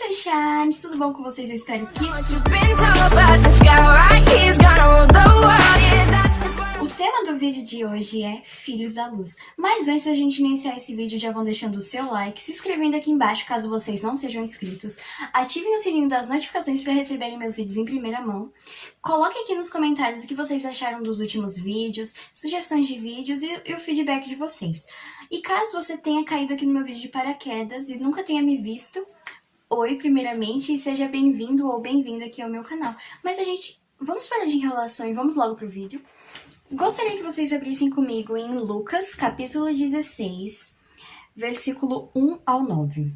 Sunshines, tudo bom com vocês? Eu espero que sim. O tema do vídeo de hoje é Filhos da Luz. Mas antes da gente iniciar esse vídeo, já vão deixando o seu like, se inscrevendo aqui embaixo caso vocês não sejam inscritos, ativem o sininho das notificações para receberem meus vídeos em primeira mão, coloquem aqui nos comentários o que vocês acharam dos últimos vídeos, sugestões de vídeos e o feedback de vocês. E caso você tenha caído aqui no meu vídeo de paraquedas e nunca tenha me visto, oi, primeiramente, e seja bem-vindo ou bem-vinda aqui ao meu canal. Mas vamos parar de enrolação e vamos logo pro vídeo. Gostaria que vocês abrissem comigo em Lucas, capítulo 16, versículo 1 ao 9.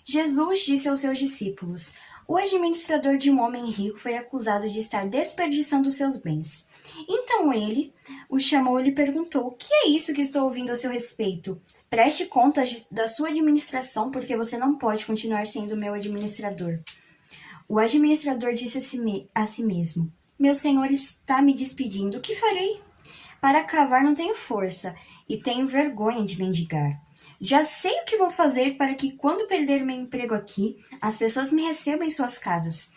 Jesus disse aos seus discípulos: o administrador de um homem rico foi acusado de estar desperdiçando seus bens. Então ele o chamou e lhe perguntou: o que é isso que estou ouvindo a seu respeito? Preste contas da sua administração, porque você não pode continuar sendo meu administrador. O administrador disse a si mesmo: meu senhor está me despedindo, o que farei? Para cavar não tenho força, e tenho vergonha de mendigar. Já sei o que vou fazer para que, quando perder meu emprego aqui, as pessoas me recebam em suas casas.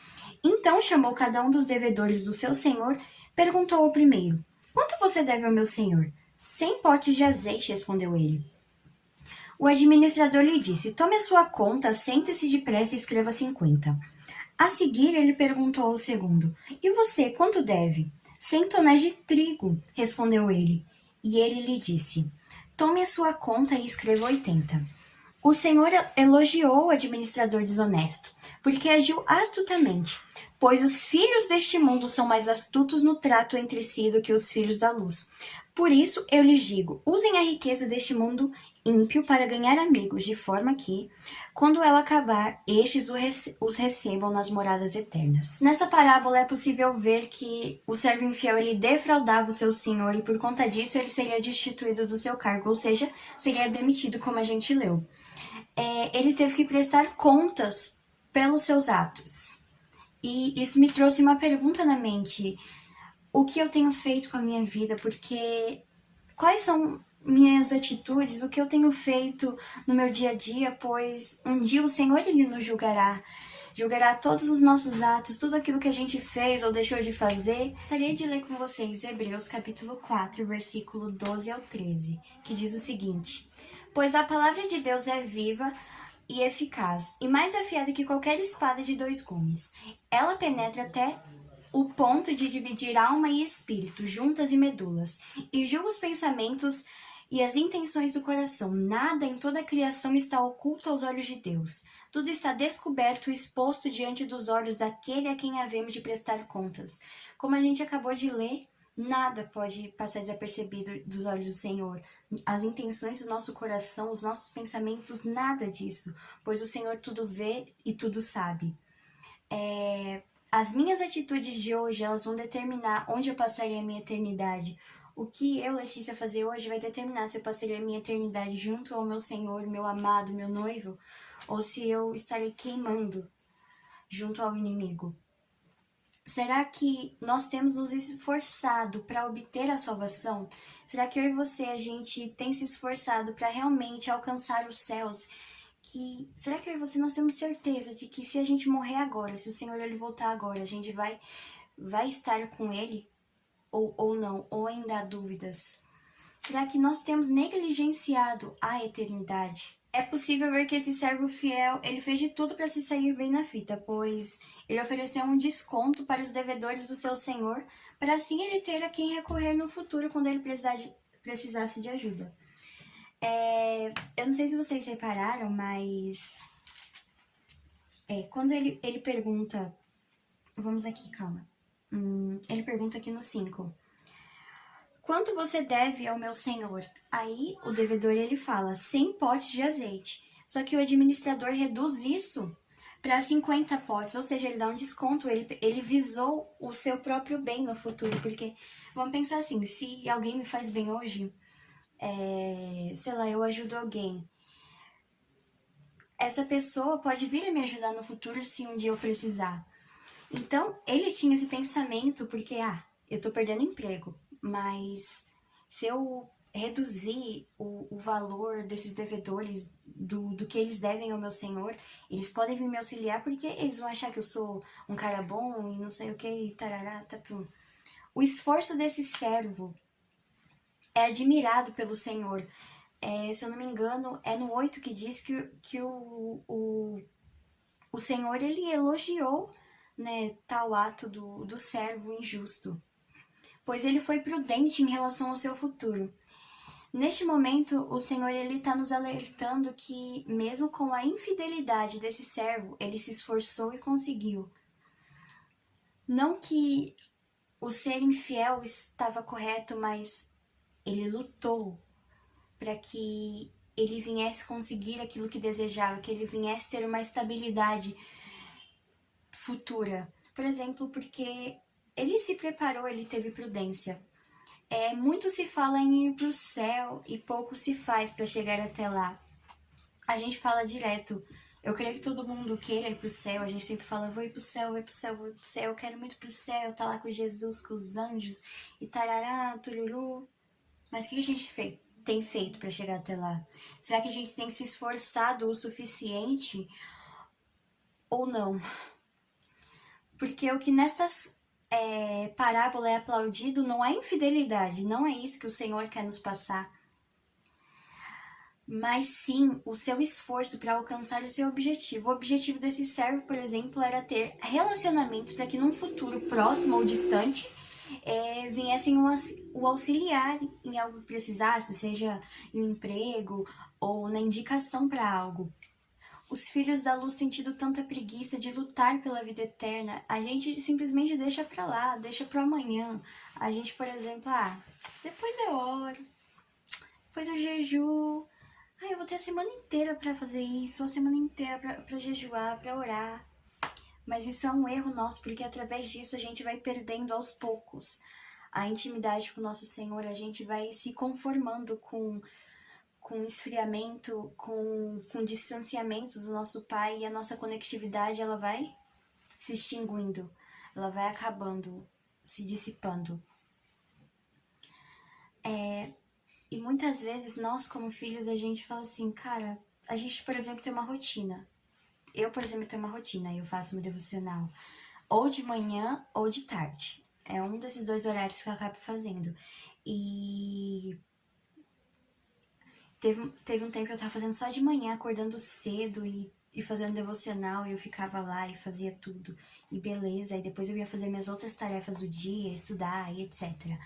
Então chamou cada um dos devedores do seu senhor, perguntou ao primeiro: quanto você deve ao meu senhor? 100 potes de azeite, respondeu ele. O administrador lhe disse: tome a sua conta, sente-se depressa e escreva 50. A seguir, ele perguntou ao segundo: e você, quanto deve? 100 tonéis de trigo, respondeu ele. E ele lhe disse: tome a sua conta e escreva 80. O senhor elogiou o administrador desonesto, porque agiu astutamente, pois os filhos deste mundo são mais astutos no trato entre si do que os filhos da luz. Por isso, eu lhes digo, usem a riqueza deste mundo ímpio para ganhar amigos, de forma que, quando ela acabar, estes os recebam nas moradas eternas. Nessa parábola é possível ver que o servo infiel ele defraudava o seu senhor e por conta disso ele seria destituído do seu cargo, ou seja, seria demitido, como a gente leu. Ele teve que prestar contas pelos seus atos. E isso me trouxe uma pergunta na mente: o que eu tenho feito com a minha vida? Porque quais são minhas atitudes, o que eu tenho feito no meu dia a dia? Pois um dia o Senhor ele nos julgará todos os nossos atos, tudo aquilo que a gente fez ou deixou de fazer. Gostaria de ler com vocês Hebreus capítulo 4, versículo 12 ao 13, que diz o seguinte: pois a palavra de Deus é viva e eficaz, e mais afiada que qualquer espada de 2 gumes. Ela penetra até o ponto de dividir alma e espírito, juntas e medulas, e julga os pensamentos e as intenções do coração. Nada em toda a criação está oculto aos olhos de Deus. Tudo está descoberto e exposto diante dos olhos daquele a quem havemos de prestar contas. Como a gente acabou de ler, nada pode passar desapercebido dos olhos do Senhor. As intenções do nosso coração, os nossos pensamentos, nada disso, pois o Senhor tudo vê e tudo sabe. As minhas atitudes de hoje, elas vão determinar onde eu passarei a minha eternidade. O que eu, Letícia, fazer hoje vai determinar se eu passarei a minha eternidade junto ao meu Senhor, meu amado, meu noivo, ou se eu estarei queimando junto ao inimigo. Será que nós temos nos esforçado para obter a salvação? Será que eu e você, a gente tem se esforçado para realmente alcançar os céus? Será que eu e você nós temos certeza de que se a gente morrer agora, se o Senhor ele voltar agora, a gente vai estar com ele? Ou não? Ou ainda há dúvidas? Será que nós temos negligenciado a eternidade? É possível ver que esse servo fiel, ele fez de tudo para se sair bem na fita, pois ele ofereceu um desconto para os devedores do seu senhor, para assim ele ter a quem recorrer no futuro quando ele precisasse de ajuda. Eu não sei se vocês repararam, mas quando ele pergunta, vamos aqui, calma, ele pergunta aqui no 5, quanto você deve ao meu senhor? Aí o devedor ele fala 100 potes de azeite, só que o administrador reduz isso para 50 potes, ou seja, ele dá um desconto, ele visou o seu próprio bem no futuro, porque vamos pensar assim, se alguém me faz bem hoje, sei lá, eu ajudo alguém, essa pessoa pode vir a me ajudar no futuro se um dia eu precisar. Então, ele tinha esse pensamento porque, eu tô perdendo emprego, mas se eu reduzir o valor desses devedores, do que eles devem ao meu senhor. Eles podem vir me auxiliar porque eles vão achar que eu sou um cara bom e não sei o que, e tarará, tatu. O esforço desse servo é admirado pelo Senhor. Se eu não me engano, é no 8 que diz que o Senhor, ele elogiou, né, tal ato do servo injusto, pois ele foi prudente em relação ao seu futuro. Neste momento, o Senhor ele está nos alertando que, mesmo com a infidelidade desse servo, ele se esforçou e conseguiu. Não que o ser infiel estava correto, mas ele lutou para que ele viesse conseguir aquilo que desejava, que ele viesse ter uma estabilidade futura. Por exemplo, porque ele se preparou, ele teve prudência. Muito se fala em ir para o céu e pouco se faz para chegar até lá. A gente fala direto. Eu creio que todo mundo queira ir pro céu. A gente sempre fala, vou ir pro céu, vou ir pro céu, vou ir pro céu. Eu quero muito pro céu, tá lá com Jesus, com os anjos e tarará, tururu. Mas o que a gente tem feito para chegar até lá? Será que a gente tem se esforçado o suficiente ou não? Porque o que nessas parábola é aplaudido não é infidelidade, não é isso que o Senhor quer nos passar, mas sim o seu esforço para alcançar o seu objetivo. O objetivo desse servo, por exemplo, era ter relacionamentos para que num futuro próximo ou distante viessem o auxiliar em algo que precisasse, seja em um emprego ou na indicação para algo. Os filhos da luz têm tido tanta preguiça de lutar pela vida eterna, a gente simplesmente deixa pra lá, deixa pro amanhã. A gente, por exemplo, depois eu oro, depois eu jejuo. Eu vou ter a semana inteira pra fazer isso, a semana inteira pra jejuar, pra orar. Mas isso é um erro nosso, porque através disso a gente vai perdendo aos poucos a intimidade com o nosso Senhor, a gente vai se conformando com esfriamento, com distanciamento do nosso Pai, e a nossa conectividade ela vai se extinguindo, ela vai acabando, se dissipando. E muitas vezes nós como filhos a gente fala assim, cara, a gente, por exemplo, tem uma rotina. Eu, por exemplo, tenho uma rotina, eu faço meu devocional ou de manhã ou de tarde. É um desses dois horários que eu acabo fazendo. E teve um tempo que eu tava fazendo só de manhã, acordando cedo e fazendo devocional, e eu ficava lá e fazia tudo, e beleza, e depois eu ia fazer minhas outras tarefas do dia, estudar e etc.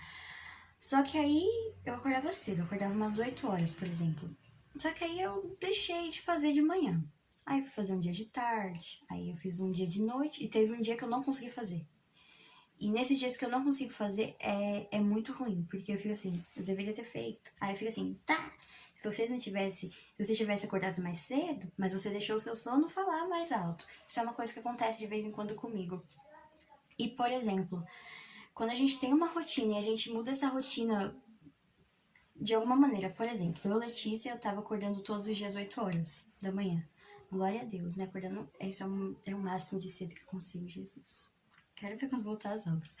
Só que aí eu acordava cedo, eu acordava umas 8 horas, por exemplo. Só que aí eu deixei de fazer de manhã. Aí eu fui fazer um dia de tarde, aí eu fiz um dia de noite, e teve um dia que eu não consegui fazer. E nesses dias que eu não consigo fazer, é muito ruim, porque eu fico assim, eu deveria ter feito. Aí eu fico assim, se você tivesse acordado mais cedo, mas você deixou o seu sono falar mais alto. Isso é uma coisa que acontece de vez em quando comigo. E, por exemplo, quando a gente tem uma rotina e a gente muda essa rotina de alguma maneira, por exemplo, eu, Letícia, eu tava acordando todos os dias 8 horas da manhã. Glória a Deus, né? Acordando, esse é o máximo de cedo que eu consigo, Jesus. Quero ver quando voltar as aulas.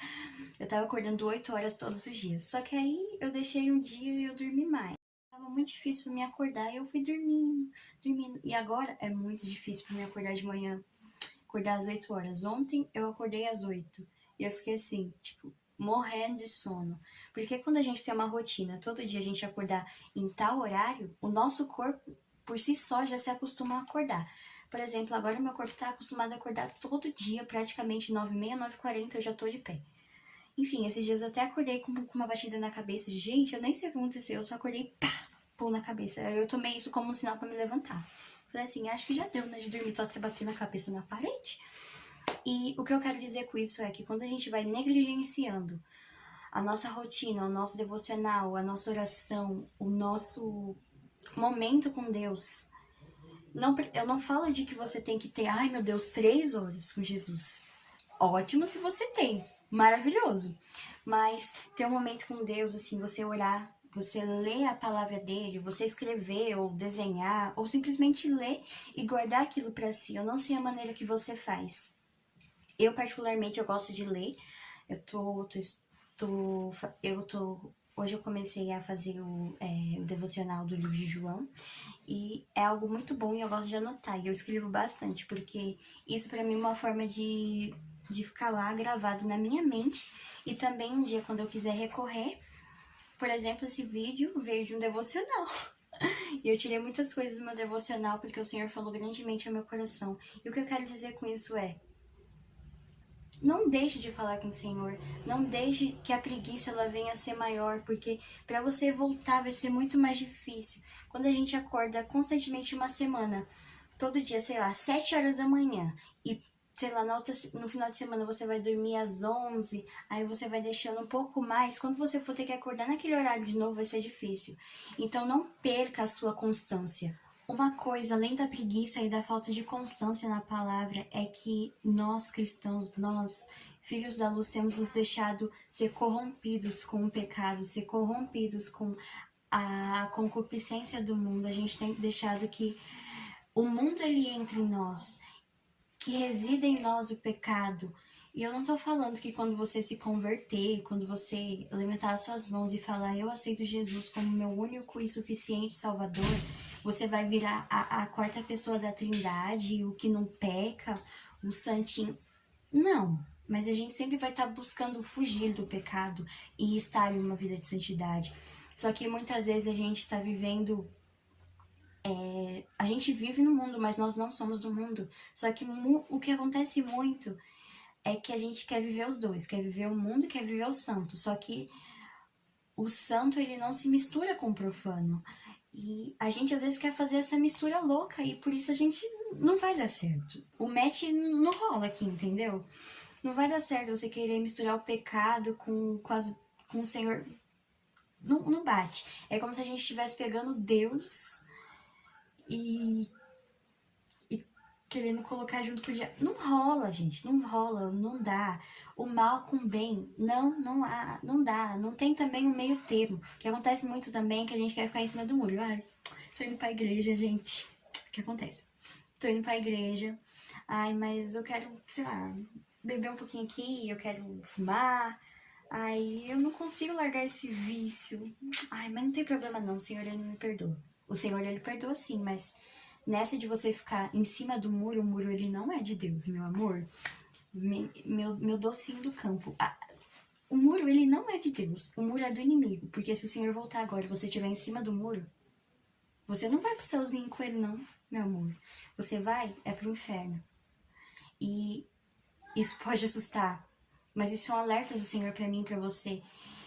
Eu tava acordando 8 horas todos os dias. Só que aí eu deixei um dia e eu dormi mais. Tava muito difícil pra me acordar e eu fui dormindo. E agora é muito difícil pra me acordar de manhã. Acordar às 8 horas. Ontem eu acordei às 8. E eu fiquei assim, tipo, morrendo de sono. Porque quando a gente tem uma rotina, todo dia a gente acordar em tal horário, o nosso corpo, por si só, já se acostuma a acordar. Por exemplo, agora meu corpo tá acostumado a acordar todo dia, praticamente 9h30, 9h40 eu já tô de pé. Enfim, esses dias eu até acordei com uma batida na cabeça. Gente, eu nem sei o que aconteceu, eu só acordei, pum, na cabeça. Eu tomei isso como um sinal pra me levantar. Falei assim, acho que já deu, né, de dormir só até bater na cabeça na parede. E o que eu quero dizer com isso é que quando a gente vai negligenciando a nossa rotina, o nosso devocional, a nossa oração, o nosso momento com Deus, eu não falo de que você tem que ter, ai meu Deus, 3 horas com Jesus. Ótimo se você tem, maravilhoso. Mas ter um momento com Deus, assim, você orar, você ler a palavra dele, você escrever ou desenhar, ou simplesmente ler e guardar aquilo pra si. Eu não sei a maneira que você faz. Eu, particularmente, eu gosto de ler. Eu tô hoje eu comecei a fazer o devocional do livro de João e é algo muito bom e eu gosto de anotar. E eu escrevo bastante, porque isso pra mim é uma forma de ficar lá gravado na minha mente. E também um dia, quando eu quiser recorrer, por exemplo, esse vídeo veio de um devocional. E eu tirei muitas coisas do meu devocional porque o Senhor falou grandemente ao meu coração. E o que eu quero dizer com isso é: não deixe de falar com o Senhor, não deixe que a preguiça ela venha a ser maior, porque para você voltar vai ser muito mais difícil. Quando a gente acorda constantemente uma semana, todo dia, sei lá, 7 horas da manhã, e sei lá, no final de semana você vai dormir às 11, aí você vai deixando um pouco mais, quando você for ter que acordar naquele horário de novo vai ser difícil. Então não perca a sua constância. Uma coisa, além da preguiça e da falta de constância na palavra, é que nós cristãos, nós, filhos da luz, temos nos deixado ser corrompidos com o pecado, ser corrompidos com a concupiscência do mundo. A gente tem deixado que o mundo ele entre em nós, que resida em nós o pecado. E eu não tô falando que quando você se converter, quando você levantar as suas mãos e falar eu aceito Jesus como meu único e suficiente Salvador, você vai virar a quarta pessoa da Trindade, o que não peca, o santinho. Não, mas a gente sempre vai estar buscando fugir do pecado e estar em uma vida de santidade. Só que muitas vezes a gente está vivendo a gente vive no mundo, mas nós não somos do mundo. Só que o que acontece muito é que a gente quer viver os dois, quer viver o mundo e quer viver o santo. Só que o santo ele não se mistura com o profano. E a gente às vezes quer fazer essa mistura louca e por isso a gente não vai dar certo. O match não rola aqui, entendeu? Não vai dar certo você querer misturar o pecado com o Senhor. Não bate. É como se a gente estivesse pegando Deus e querendo colocar junto com o diabo. Não rola, gente, não rola, não dá. O mal com o bem, não dá. Não tem também um meio termo. O que acontece muito também é que a gente quer ficar em cima do muro. Ai, tô indo pra igreja, gente. O que acontece? Tô indo pra igreja. Ai, mas eu quero, sei lá, beber um pouquinho aqui, eu quero fumar. Ai, eu não consigo largar esse vício. Ai, mas não tem problema não, o Senhor ele me perdoa. O Senhor ele perdoa sim, mas nessa de você ficar em cima do muro, o muro ele não é de Deus, meu amor. Meu docinho do campo. O muro ele não é de Deus, o muro é do inimigo. Porque se o Senhor voltar agora e você estiver em cima do muro, você não vai pro céuzinho com ele não, meu amor. Você vai pro inferno. E isso pode assustar, mas isso é um alerta do Senhor pra mim e pra você.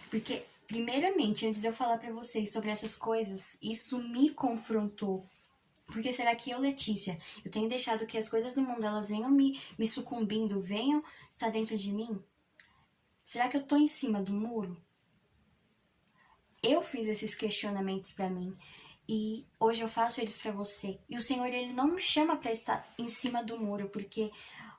Porque, primeiramente, antes de eu falar pra vocês sobre essas coisas, isso me confrontou. Porque será que eu, Letícia, eu tenho deixado que as coisas do mundo, elas venham me sucumbindo, venham estar dentro de mim? Será que eu tô em cima do muro? Eu fiz esses questionamentos pra mim e hoje eu faço eles pra você. E o Senhor, ele não me chama pra estar em cima do muro, porque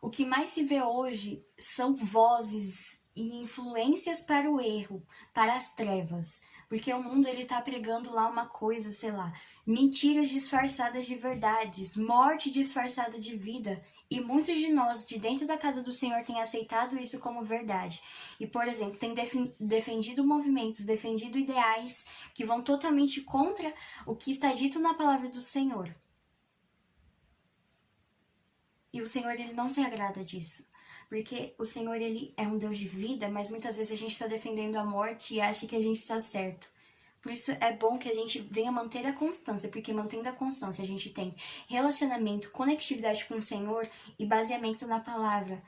o que mais se vê hoje são vozes e influências para o erro, para as trevas. Porque o mundo ele tá pregando lá uma coisa, sei lá, mentiras disfarçadas de verdades, morte disfarçada de vida. E muitos de nós, de dentro da casa do Senhor, têm aceitado isso como verdade. E, por exemplo, têm defendido movimentos, defendido ideais que vão totalmente contra o que está dito na palavra do Senhor. E o Senhor, ele não se agrada disso. Porque o Senhor, ele é um Deus de vida, mas muitas vezes a gente está defendendo a morte e acha que a gente está certo. Por isso é bom que a gente venha manter a constância, porque mantendo a constância a gente tem relacionamento, conectividade com o Senhor e baseamento na palavra.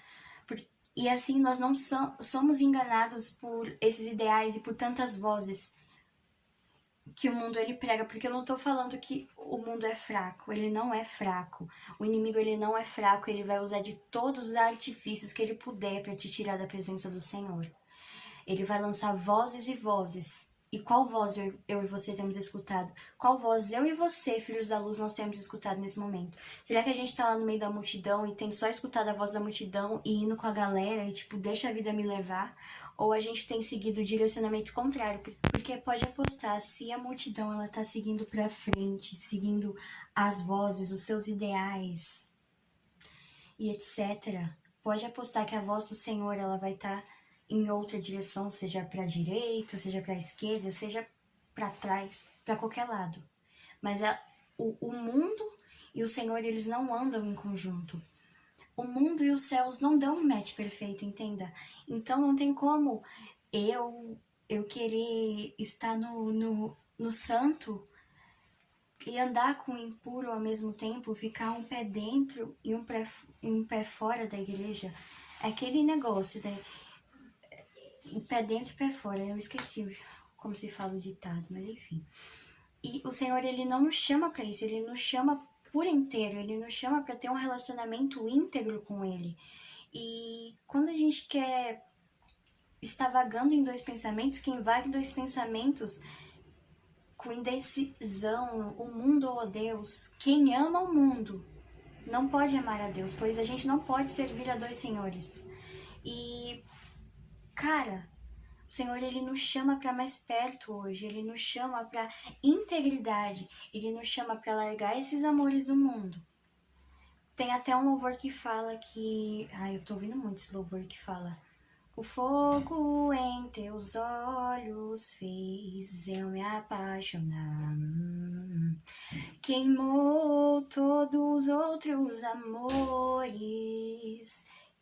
E assim nós não somos enganados por esses ideais e por tantas vozes que o mundo ele prega, porque eu não tô falando que o mundo é fraco, ele não é fraco. O inimigo ele não é fraco, ele vai usar de todos os artifícios que ele puder para te tirar da presença do Senhor. Ele vai lançar vozes e vozes. E qual voz eu e você temos escutado? Qual voz eu e você, filhos da luz, nós temos escutado nesse momento? Será que a gente tá lá no meio da multidão e tem só escutado a voz da multidão e indo com a galera e tipo, deixa a vida me levar? Ou a gente tem seguido o direcionamento contrário? Porque pode apostar, se a multidão ela tá seguindo pra frente, seguindo as vozes, os seus ideais e etc., pode apostar que a voz do Senhor ela vai estar em outra direção, seja para a direita, seja para a esquerda, seja para trás, para qualquer lado. Mas o mundo e o Senhor, eles não andam em conjunto. O mundo e os céus não dão um match perfeito, entenda? Então não tem como eu querer estar no santo e andar com o impuro ao mesmo tempo, ficar um pé dentro e um pé fora da igreja. É aquele negócio, né? Um pé dentro e pé fora. Eu esqueci como se fala o ditado, mas enfim. E o Senhor, ele não nos chama para isso, ele nos chama por inteiro, ele nos chama para ter um relacionamento íntegro com ele. E quando a gente quer estar vagando em dois pensamentos, quem vaga em dois pensamentos com indecisão, o mundo ou Deus, quem ama o mundo não pode amar a Deus, pois a gente não pode servir a dois senhores. E, cara, o Senhor, ele nos chama para mais perto hoje, ele nos chama para integridade, ele nos chama para largar esses amores do mundo. Tem até um louvor que fala que... Ai, eu tô ouvindo muito esse louvor que fala: o fogo em teus olhos fez eu me apaixonar. Queimou todos os outros amores.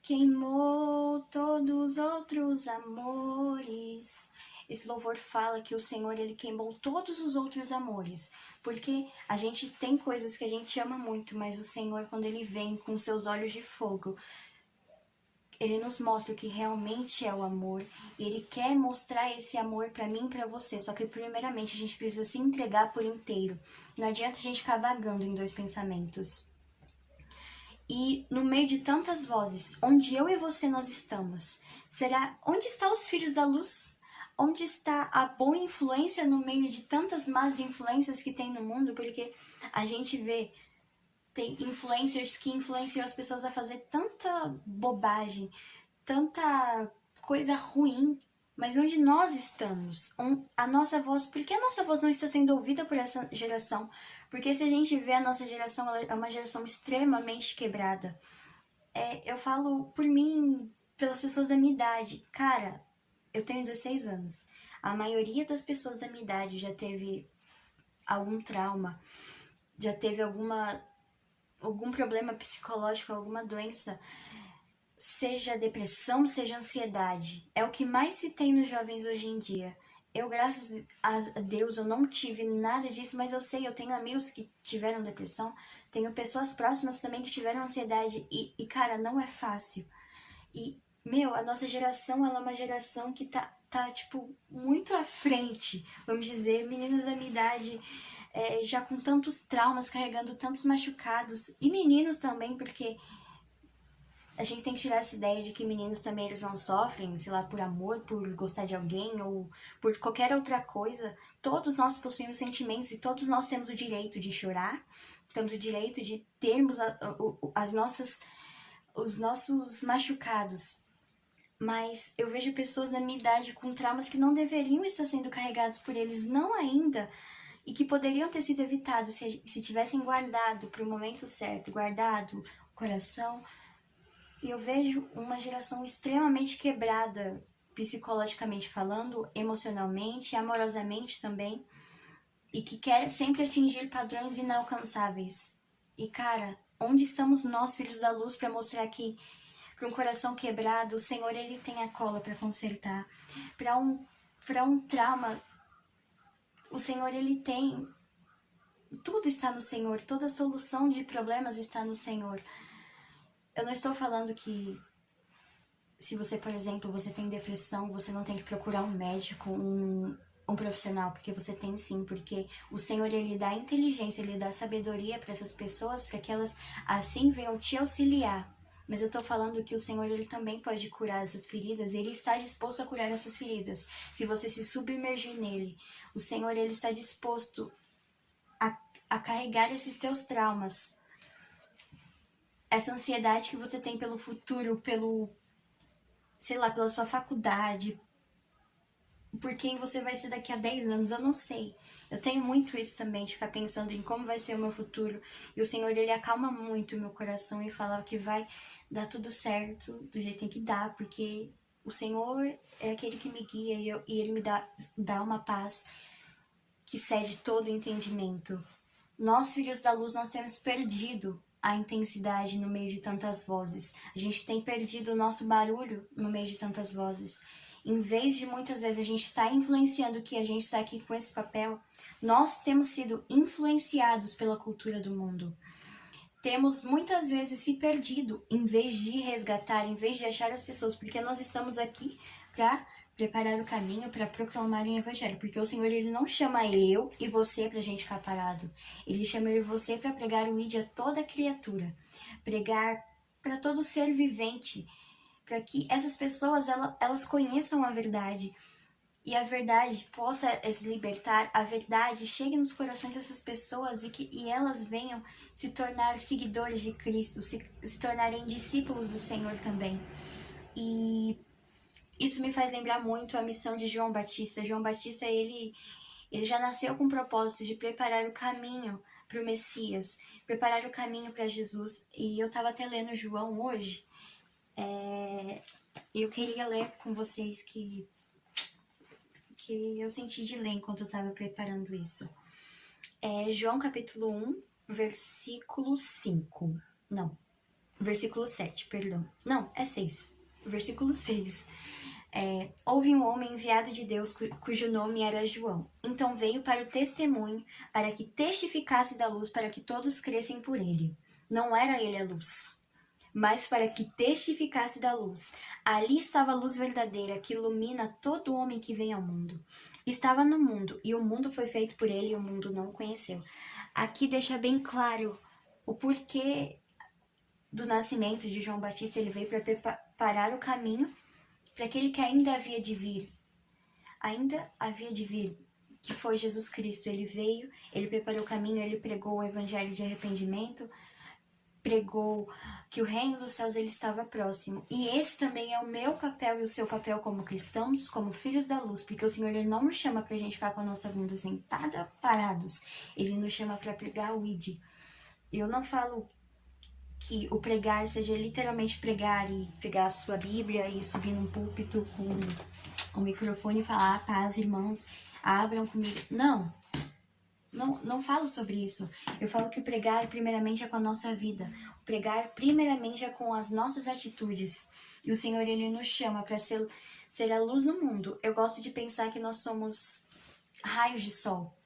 Queimou todos os outros amores. Esse louvor fala que o Senhor, ele queimou todos os outros amores. Porque a gente tem coisas que a gente ama muito, mas o Senhor, quando ele vem com seus olhos de fogo, ele nos mostra o que realmente é o amor. E ele quer mostrar esse amor pra mim e pra você. Só que primeiramente a gente precisa se entregar por inteiro. Não adianta a gente ficar vagando em dois pensamentos. E no meio de tantas vozes, onde eu e você nós estamos? Será onde estão os filhos da luz? Onde está a boa influência no meio de tantas más influências que tem no mundo? Porque a gente vê, tem influencers que influenciam as pessoas a fazer tanta bobagem, tanta coisa ruim. Mas onde nós estamos? A nossa voz, por que a nossa voz não está sendo ouvida por essa geração? Porque se a gente vê a nossa geração, ela é uma geração extremamente quebrada. Eu falo por mim, pelas pessoas da minha idade. Cara, eu tenho 16 anos. A maioria das pessoas da minha idade já teve algum trauma, já teve algum problema psicológico, alguma doença, seja depressão, seja ansiedade. É o que mais se tem nos jovens hoje em dia. Eu, graças a Deus, eu não tive nada disso, mas eu sei, eu tenho amigos que tiveram depressão, tenho pessoas próximas também que tiveram ansiedade, e cara, não é fácil. E, meu, a nossa geração, ela é uma geração que tá tipo, muito à frente, vamos dizer, meninas da minha idade, já com tantos traumas, carregando tantos machucados, e meninos também, porque a gente tem que tirar essa ideia de que meninos também eles não sofrem, sei lá, por amor, por gostar de alguém ou por qualquer outra coisa. Todos nós possuímos sentimentos e todos nós temos o direito de chorar, temos o direito de termos os nossos machucados. Mas eu vejo pessoas da minha idade com traumas que não deveriam estar sendo carregados por eles, não ainda, e que poderiam ter sido evitados se tivessem guardado para o momento certo, guardado o coração. E eu vejo uma geração extremamente quebrada, psicologicamente falando, emocionalmente, amorosamente também, e que quer sempre atingir padrões inalcançáveis. E cara, onde estamos nós, filhos da luz, para mostrar que para um coração quebrado, o Senhor, ele tem a cola para consertar. Para um trauma, o Senhor, ele tem. Tudo está no Senhor, toda solução de problemas está no Senhor. Eu não estou falando que se você, por exemplo, você tem depressão, você não tem que procurar um médico, um profissional, porque você tem sim, porque o Senhor, ele dá inteligência, ele dá sabedoria para essas pessoas, para que elas assim venham te auxiliar. Mas eu tô falando que o Senhor, ele também pode curar essas feridas, ele está disposto a curar essas feridas, se você se submergir nele. O Senhor, ele está disposto a carregar esses teus traumas, essa ansiedade que você tem pelo futuro, sei lá, pela sua faculdade, por quem você vai ser daqui a 10 anos, eu não sei. Eu tenho muito isso também, de ficar pensando em como vai ser o meu futuro. E o Senhor, ele acalma muito o meu coração e fala que vai dar tudo certo, do jeito que tem que dar, porque O Senhor é aquele que me guia e Ele me dá uma paz que cede todo o entendimento. Nós, filhos da luz, nós temos perdido a intensidade no meio de tantas vozes. A gente tem perdido o nosso barulho no meio de tantas vozes. Em vez de muitas vezes a gente estar influenciando que a gente está aqui com esse papel, nós temos sido influenciados pela cultura do mundo. Temos muitas vezes se perdido em vez de resgatar, em vez de achar as pessoas, porque nós estamos aqui para preparar o caminho, para proclamar o evangelho, porque o Senhor, ele não chama eu e você pra gente ficar parado, ele chama eu e você para pregar o id a toda criatura, pregar para todo ser vivente, para que essas pessoas elas conheçam a verdade, e a verdade possa se libertar, a verdade chegue nos corações dessas pessoas e elas venham se tornar seguidores de Cristo, se tornarem discípulos do Senhor também. E isso me faz lembrar muito a missão de João Batista. João Batista, ele já nasceu com o propósito de preparar o caminho para o Messias, preparar o caminho para Jesus. E eu estava até lendo João hoje, e eu queria ler com vocês que eu senti de ler enquanto eu estava preparando isso. João capítulo 1, versículo 5. Não, versículo 7, perdão. Não, é 6. Versículo 6. Houve um homem enviado de Deus cujo nome era João. Então veio para o testemunho, para que testificasse da luz, para que todos crescem por ele. Não era ele a luz, mas para que testificasse da luz. Ali estava a luz verdadeira, que ilumina todo homem que vem ao mundo. Estava no mundo, e o mundo foi feito por ele, e o mundo não o conheceu. Aqui deixa bem claro o porquê do nascimento de João Batista. Ele veio para preparar o caminho para aquele que ainda havia de vir. Ainda havia de vir, que foi Jesus Cristo. Ele veio, ele preparou o caminho, ele pregou o evangelho de arrependimento, pregou que o reino dos céus ele estava próximo. E esse também é o meu papel e o seu papel como cristãos, como filhos da luz, porque o Senhor ele não nos chama pra gente ficar com a nossa bunda sentada, parados. Ele nos chama para pregar o id. Eu não falo que o pregar seja literalmente pregar e pegar a sua Bíblia e subir num púlpito com o microfone e falar: paz, irmãos, abram comigo. Não falo sobre isso. Eu falo que o pregar primeiramente é com a nossa vida. O pregar primeiramente é com as nossas atitudes. E o Senhor, ele nos chama para ser a luz no mundo. Eu gosto de pensar que nós somos raios de sol.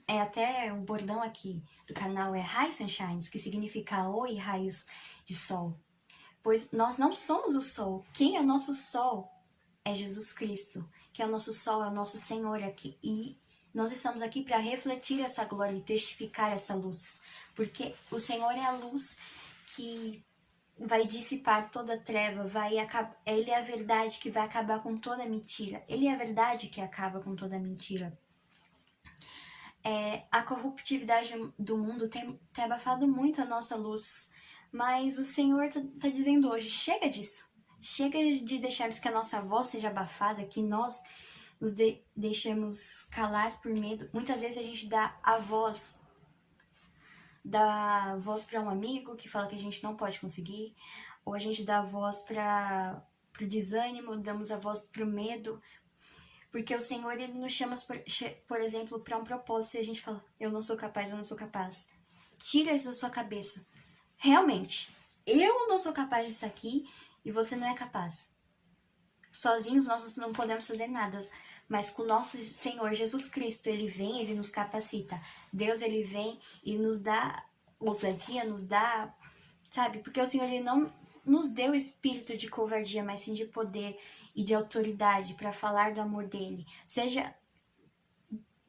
Até o bordão aqui do canal é Hi Sunshines, que significa oi, raios de sol. Pois nós não somos o sol. Quem é o nosso sol? É Jesus Cristo. Quem é o nosso sol é o nosso Senhor aqui. E nós estamos aqui para refletir essa glória e testificar essa luz. Porque o Senhor é a luz que vai dissipar toda a treva, Ele é a verdade que vai acabar com toda a mentira. Ele é a verdade que acaba com toda a mentira. A corruptividade do mundo tem abafado muito a nossa luz, mas o Senhor tá dizendo hoje: chega disso. Chega de deixarmos que a nossa voz seja abafada, que nós nos deixemos calar por medo. Muitas vezes a gente dá voz para um amigo que fala que a gente não pode conseguir, ou a gente dá a voz para o desânimo, damos a voz para o medo, porque o Senhor ele nos chama, por exemplo, para um propósito, e a gente fala: eu não sou capaz, eu não sou capaz. Tira isso da sua cabeça. Realmente, eu não sou capaz disso aqui e você não é capaz. Sozinhos nós não podemos fazer nada, mas com o nosso Senhor Jesus Cristo, ele vem, ele nos capacita. Deus, ele vem e nos dá ousadia, nos dá, sabe? Porque o Senhor, ele não nos deu espírito de covardia, mas sim de poder e de autoridade para falar do amor dele. Seja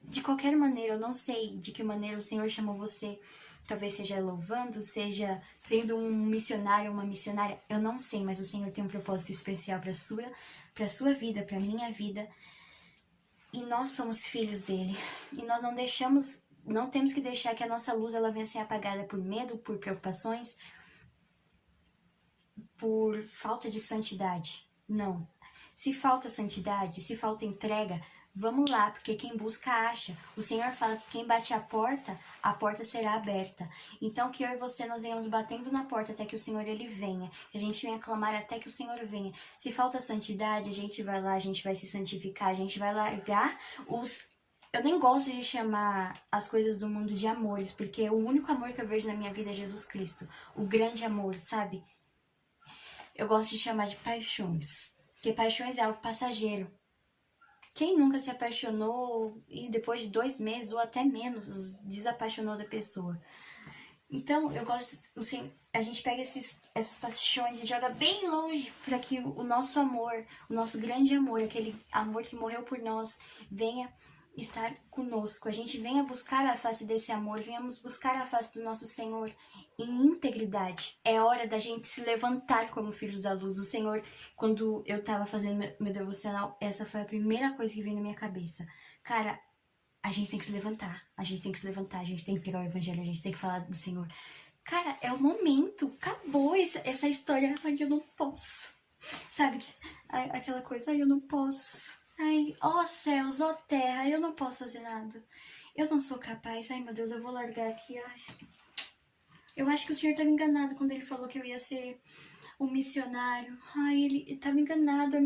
de qualquer maneira, eu não sei de que maneira o Senhor chamou você. Talvez seja louvando, seja sendo um missionário, uma missionária, eu não sei, mas o Senhor tem um propósito especial para sua vida, para minha vida. E nós somos filhos dele. E nós não temos que deixar que a nossa luz ela venha a ser apagada por medo, por preocupações, por falta de santidade. Não. Se falta santidade, se falta entrega, Vamos lá, porque quem busca acha. O Senhor fala que quem bate a porta será aberta. Então que eu e você nós venhamos batendo na porta até que o Senhor ele venha. Que a gente venha clamar até que o Senhor venha. Se falta santidade, a gente vai lá, a gente vai se santificar, a gente vai largar os... Eu nem gosto de chamar as coisas do mundo de amores, porque o único amor que eu vejo na minha vida é Jesus Cristo. O grande amor, sabe? Eu gosto de chamar de paixões. Porque paixões é algo passageiro. Quem nunca se apaixonou e depois de 2 meses ou até menos desapaixonou da pessoa? Então, eu gosto, assim, a gente pega essas paixões e joga bem longe para que o nosso amor, o nosso grande amor, aquele amor que morreu por nós, venha estar conosco. A gente venha buscar a face desse amor, venhamos buscar a face do nosso Senhor em integridade. É hora da gente se levantar como filhos da luz. O Senhor, quando eu tava fazendo meu devocional, essa foi a primeira coisa que veio na minha cabeça. Cara, a gente tem que se levantar, a gente tem que se levantar, a gente tem que pegar o evangelho, a gente tem que falar do Senhor. Cara, é o momento, acabou essa história, ai, eu não posso. Sabe, aquela coisa, ai, eu não posso. Ai, ó céus, ó terra, eu não posso fazer nada. Eu não sou capaz, ai meu Deus, eu vou largar aqui, ai. Eu acho que o Senhor estava enganado quando ele falou que eu ia ser um missionário. Ai, ele estava enganado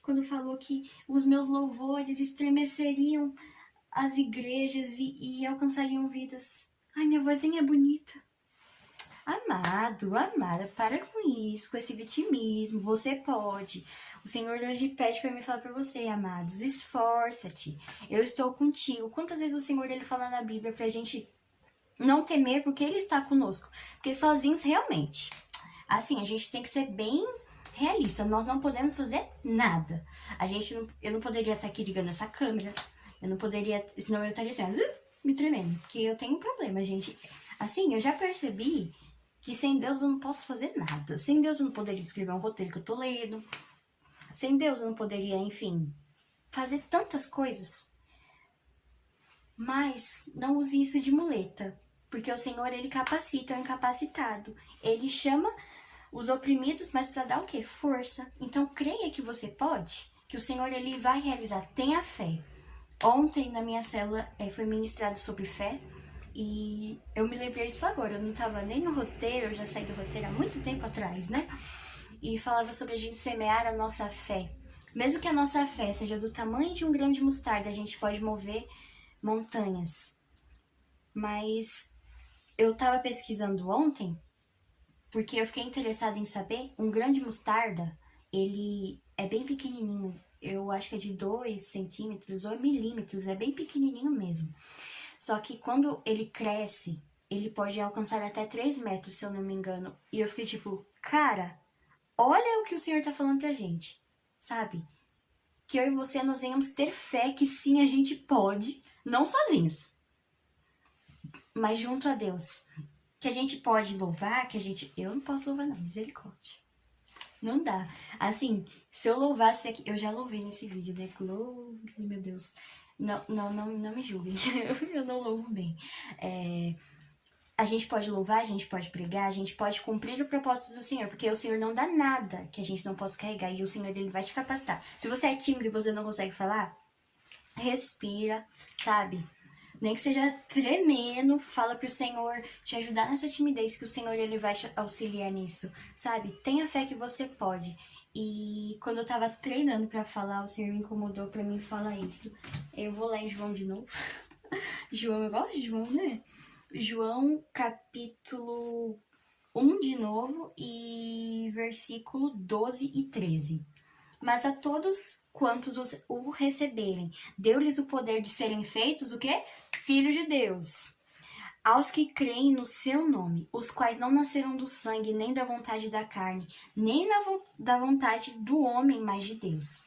quando falou que os meus louvores estremeceriam as igrejas e alcançariam vidas. Ai, minha voz nem é bonita. Amado, amada, para com isso, com esse vitimismo. Você pode. O Senhor hoje pede para mim falar para você, amados, esforça-te. Eu estou contigo. Quantas vezes o Senhor ele fala na Bíblia pra gente não temer porque ele está conosco? Porque sozinhos realmente. Assim, a gente tem que ser bem realista. Nós não podemos fazer nada. Eu não poderia estar aqui ligando essa câmera. Eu não poderia, senão eu estaria assim, me tremendo. Porque eu tenho um problema, gente. Assim, eu já percebi que sem Deus eu não posso fazer nada. Sem Deus eu não poderia escrever um roteiro que eu tô lendo. Sem Deus eu não poderia, enfim, fazer tantas coisas. Mas não use isso de muleta. Porque o Senhor, ele capacita o incapacitado. Ele chama os oprimidos, mas para dar o quê? Força. Então creia que você pode, que o Senhor, ele vai realizar. Tenha fé. Ontem na minha célula foi ministrado sobre fé. E eu me lembrei disso agora, eu não tava nem no roteiro, eu já saí do roteiro há muito tempo atrás, né? E falava sobre a gente semear a nossa fé. Mesmo que a nossa fé seja do tamanho de um grão de mostarda, a gente pode mover montanhas. Mas eu tava pesquisando ontem, porque eu fiquei interessada em saber, um grão de mostarda, ele é bem pequenininho. Eu acho que é de 2 centímetros ou milímetros, é bem pequenininho mesmo. Só que quando ele cresce, ele pode alcançar até 3 metros, se eu não me engano. E eu fiquei tipo, cara, olha o que o Senhor tá falando pra gente, sabe? Que eu e você, nós venhamos ter fé que sim, a gente pode, não sozinhos, mas junto a Deus. Que a gente pode louvar, eu não posso louvar não, misericórdia. Não dá. Assim, se eu louvasse aqui, eu já louvei nesse vídeo, né? Glória, meu Deus. Não me julguem, eu não louvo bem. A gente pode louvar, a gente pode pregar, a gente pode cumprir o propósito do Senhor, porque o Senhor não dá nada que a gente não possa carregar, e o Senhor, ele vai te capacitar. Se você é tímido e você não consegue falar, respira, sabe? Nem que seja tremendo, fala pro Senhor te ajudar nessa timidez, que o Senhor, ele vai te auxiliar nisso, sabe? Tenha fé que você pode. E quando eu tava treinando pra falar, o Senhor me incomodou pra mim falar isso. Eu vou lá em João de novo. João, eu gosto de João, né? João, capítulo 1 de novo, e versículo 12 e 13. Mas a todos quantos o receberem, deu-lhes o poder de serem feitos o quê? Filhos de Deus. Aos que creem no seu nome, os quais não nasceram do sangue, nem da vontade da carne, nem da vontade do homem, mas de Deus.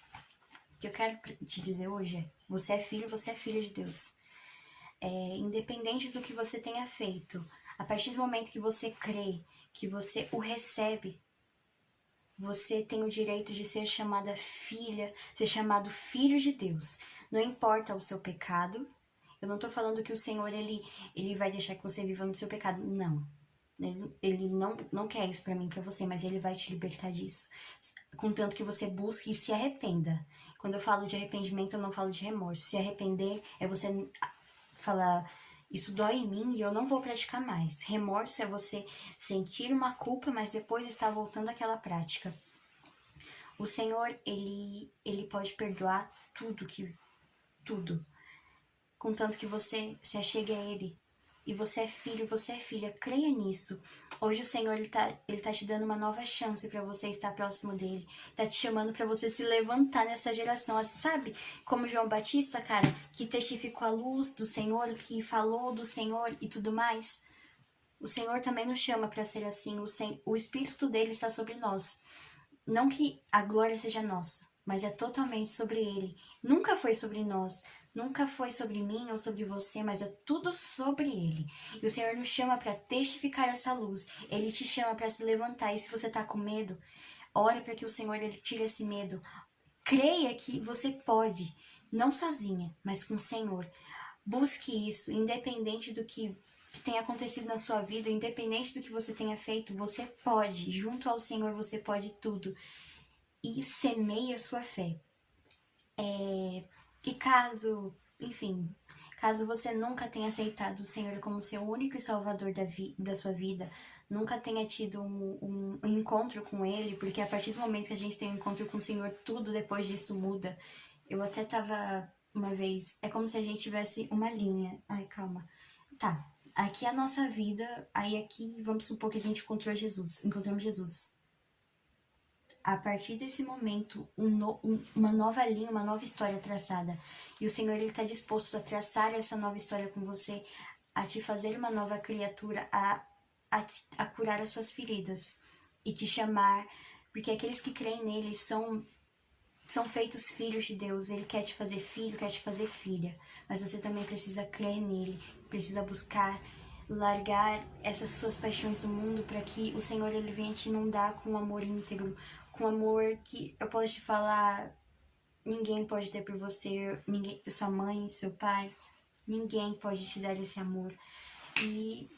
O que eu quero te dizer hoje é, você é filho, você é filha de Deus. Independente do que você tenha feito, a partir do momento que você crê, que você o recebe, você tem o direito de ser chamada filha, ser chamado filho de Deus. Não importa o seu pecado. Eu não tô falando que o Senhor, ele vai deixar que você viva no seu pecado. Não. Ele não quer isso pra mim, pra você, mas ele vai te libertar disso. Contanto que você busque e se arrependa. Quando eu falo de arrependimento, eu não falo de remorso. Se arrepender é você falar, isso dói em mim e eu não vou praticar mais. Remorso é você sentir uma culpa, mas depois estar voltando àquela prática. O Senhor, ele pode perdoar tudo. Contanto que você se achegue a Ele. E você é filho, você é filha, creia nisso. Hoje o Senhor, ele tá te dando uma nova chance para você estar próximo dele. Tá te chamando para você se levantar nessa geração. Sabe como João Batista, cara, que testificou a luz do Senhor, que falou do Senhor e tudo mais? O Senhor também nos chama para ser assim. O Espírito dele está sobre nós. Não que a glória seja nossa, mas é totalmente sobre Ele. Nunca foi sobre nós, nunca foi sobre mim ou sobre você, mas é tudo sobre Ele. E o Senhor nos chama para testificar essa luz. Ele te chama para se levantar. E se você tá com medo, ore para que o Senhor ele tire esse medo. Creia que você pode, não sozinha, mas com o Senhor. Busque isso, independente do que tenha acontecido na sua vida, independente do que você tenha feito, você pode. Junto ao Senhor você pode tudo. E semeie a sua fé. E caso você nunca tenha aceitado o Senhor como seu único e salvador da sua vida, nunca tenha tido um encontro com Ele, porque a partir do momento que a gente tem um encontro com o Senhor, tudo depois disso muda. Eu até tava uma vez, é como se a gente tivesse uma linha. Ai, calma. Tá, aqui é a nossa vida, aí aqui vamos supor que a gente encontramos Jesus. A partir desse momento, uma nova linha, uma nova história traçada. E o Senhor está disposto a traçar essa nova história com você, a te fazer uma nova criatura, a curar as suas feridas e te chamar, porque aqueles que creem nele são feitos filhos de Deus. Ele quer te fazer filho, quer te fazer filha, mas você também precisa crer nele, precisa buscar largar essas suas paixões do mundo para que o Senhor ele venha te inundar com um amor íntegro, com amor que eu posso te falar, ninguém pode ter por você, ninguém, sua mãe, seu pai, ninguém pode te dar esse amor. E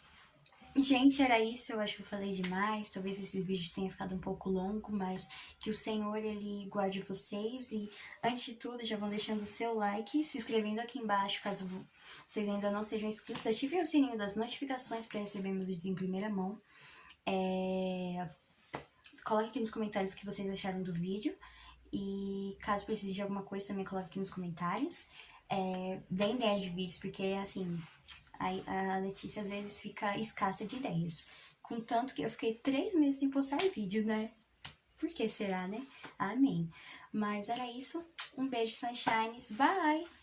gente, era isso, eu acho que eu falei demais, talvez esse vídeo tenha ficado um pouco longo, mas que o Senhor, ele guarde vocês e, antes de tudo, já vão deixando o seu like, se inscrevendo aqui embaixo, caso vocês ainda não sejam inscritos, ativem o sininho das notificações para receber meus vídeos em primeira mão, coloque aqui nos comentários o que vocês acharam do vídeo, e caso precise de alguma coisa, também coloque aqui nos comentários, deem ideias de vídeos, porque, assim, a Letícia às vezes fica escassa de ideias. Contanto que eu fiquei 3 meses sem postar vídeo, né? Por que será, né? Amém. Mas era isso. Um beijo, sunshines. Bye!